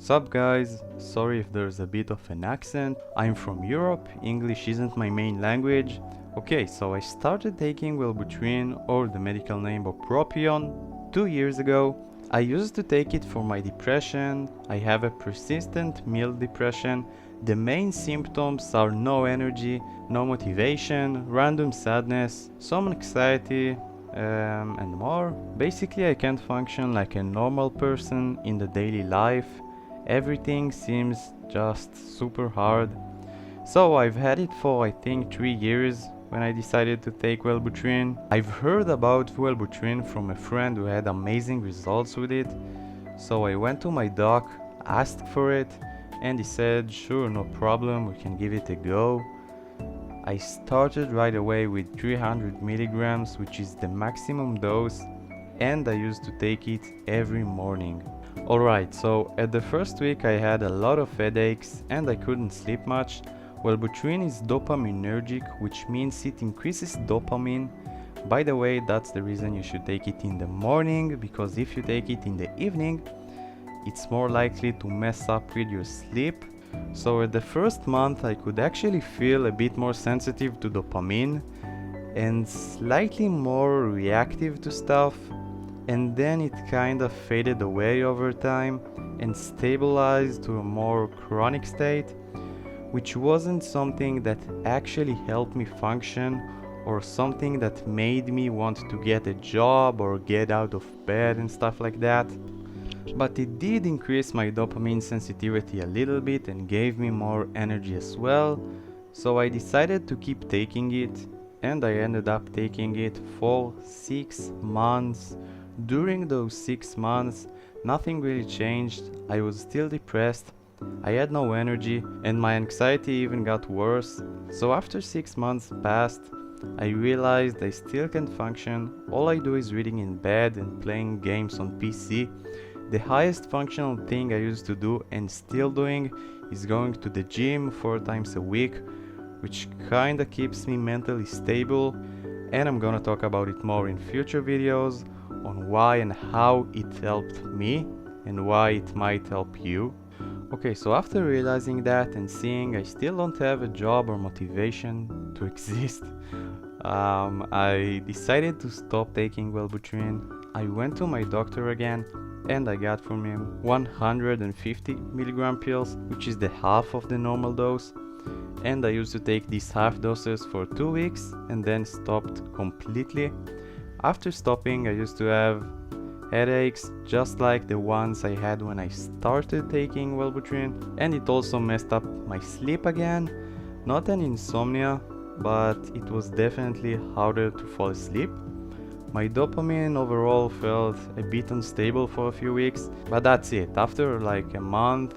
Sup guys, sorry if there's a bit of an accent. I'm from Europe, English isn't my main language. Okay, so I started taking Wellbutrin, or the medical name Bupropion, 2 years ago. I used to take it for my depression. I have a persistent mild depression. The main symptoms are no energy, no motivation, random sadness, some anxiety, and more. Basically, I can't function like a normal person in the daily life. Everything seems just super hard. So I've had it for I think 3 years when I decided to take Wellbutrin. I've heard about Wellbutrin from a friend who had amazing results with it. So I went to my doc, asked for it, and he said sure, no problem, we can give it a go. I started right away with 300 milligrams, which is the maximum dose, and I used to take it every morning. Alright, so at the first week I had a lot of headaches and I couldn't sleep much. Wellbutrin is dopaminergic, which means it increases dopamine. By the way, that's the reason you should take it in the morning, because if you take it in the evening, it's more likely to mess up with your sleep. So at the first month I could actually feel a bit more sensitive to dopamine and slightly more reactive to stuff. And then it kind of faded away over time and stabilized to a more chronic state, which wasn't something that actually helped me function or something that made me want to get a job or get out of bed and stuff like that. But it did increase my dopamine sensitivity a little bit and gave me more energy as well. So I decided to keep taking it, and I ended up taking it for 6 months. During those 6 months, nothing really changed. I was still depressed, I had no energy, and my anxiety even got worse. So after 6 months passed, I realized I still can't function. All I do is reading in bed and playing games on PC. The highest functional thing I used to do and still doing is going to the gym 4 times a week, which kinda keeps me mentally stable, and I'm gonna talk about it more in future videos on why and how it helped me and why it might help you. Okay, so after realizing that and seeing I still don't have a job or motivation to exist, I decided to stop taking Wellbutrin. I went to my doctor again and I got from him 150 milligram pills, which is the half of the normal dose. And I used to take these half doses for 2 weeks and then stopped completely. After stopping, I used to have headaches just like the ones I had when I started taking Wellbutrin, and it also messed up my sleep again. Not an insomnia, but it was definitely harder to fall asleep. My dopamine overall felt a bit unstable for a few weeks, but that's it. After like a month,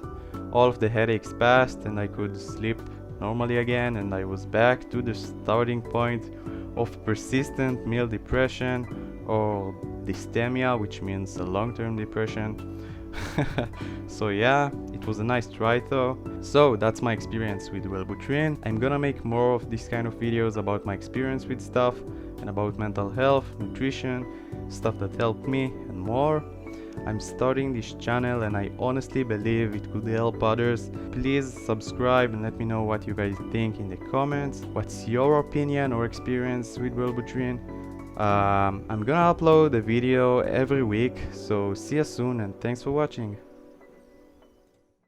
all of the headaches passed and I could sleep normally again, and I was back to the starting point of persistent mild depression, or dysthymia, which means a long-term depression. So yeah, it was a nice try though. So that's my experience with Wellbutrin. I'm gonna make more of this kind of videos about my experience with stuff and about mental health, nutrition, stuff that helped me and more. I'm starting this channel and I honestly believe it could help others. Please subscribe and let me know what you guys think in the comments. What's your opinion or experience with Wellbutrin? I'm gonna upload a video every week, so see you soon and thanks for watching.